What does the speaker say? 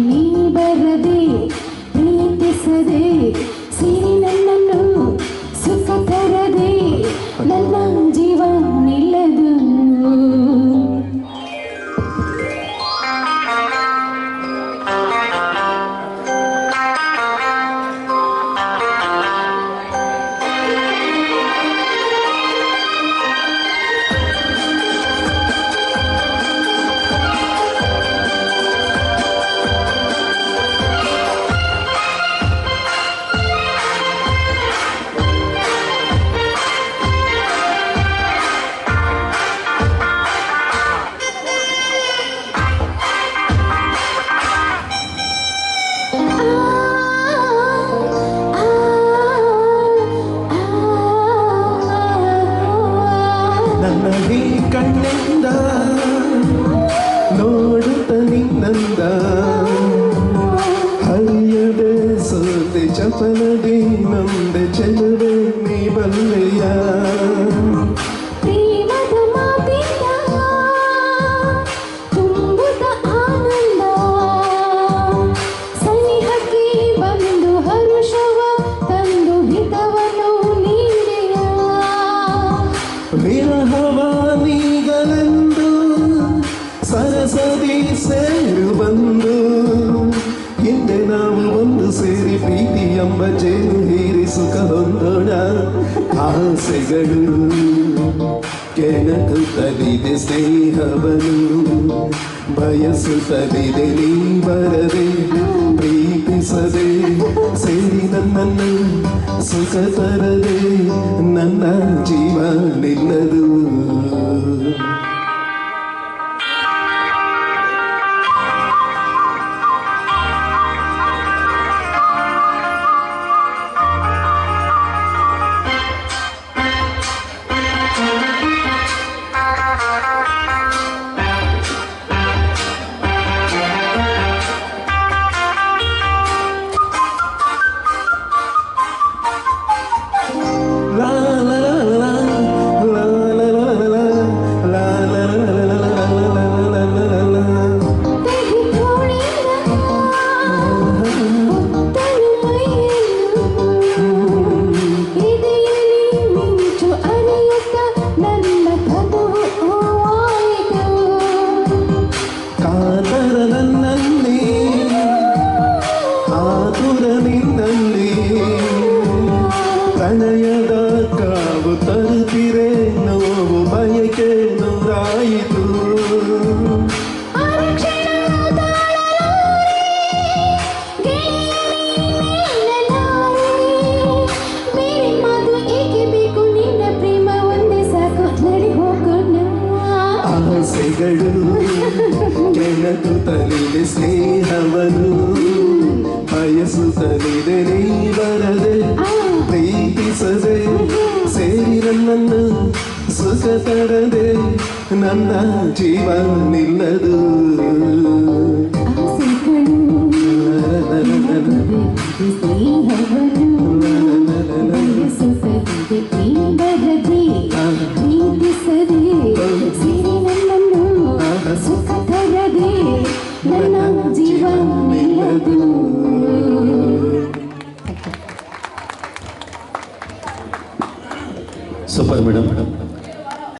ನೀ ಬರದೆ ಪ್ರೀತಿಸದೆ ಸಿರಿ ನನ್ನನ್ನು ಸುಖ ತರದೆ ನನ್ನ ಜೀವ ನಿಲ್ಲದು ಕಣ್ಣಿಂದ ನೋಡುತ್ತ ನಿನ್ನಂದ ಹರಿಯದೆ ಸೋತೆ ಚಪಲದೆ ನೊಂದೆ ಚೆಲುವೆ ನೀ ಬಲ್ಲೆಯ ವಿರಹವಾನಿಗಳೆಂದು ಸರಸದಿ ಸೇರು ಬಂದು ಹಿಂದೆ ನಾವು ಒಂದು ಸೇರಿ ಪ್ರೀತಿ ಎಂಬ ಜೇನು ಹೀರಿ ಸುಖ ಹೊಂದೋಣ ಆಸೆಗಳು ಕೆಣಕುತ್ತಲಿದೆ ಸ್ನೇಹವನು ಬಯಸುತ್ತಲಿದೆ ನೀ ಬರದೆ ಪ್ರೀತಿಸದೆ ಸೇರಿ ನನ್ನನ್ನು ಸುಖ ತರದೆ ನನ್ನ ಜೀವ ನಿಲ್ಲದು ಪ್ರಣಯದ ಕಾವು ತರುತ್ತಿರೆ ನೋವು ಬಯಕೆ ನೂರಾಯಿತು ಆಸೆಗಳು ಕೆಣಕುತ್ತಲಿದೆ ಸ್ನೇಹವನು ಬಯಸುತ್ತಲಿದೆ ನೀ ಬರದೆ ಪ್ರೀತಿಸದೆ ಸೇರಿ ನನ್ನನ್ನು ಸುಖ ತರದೆ ನನ್ನ ಜೀವ ನಿಲ್ಲದು ಸುಖ ತರದೆ ನನ್ನ ಜೀವ ನಿಲ್ಲದು. Super madam.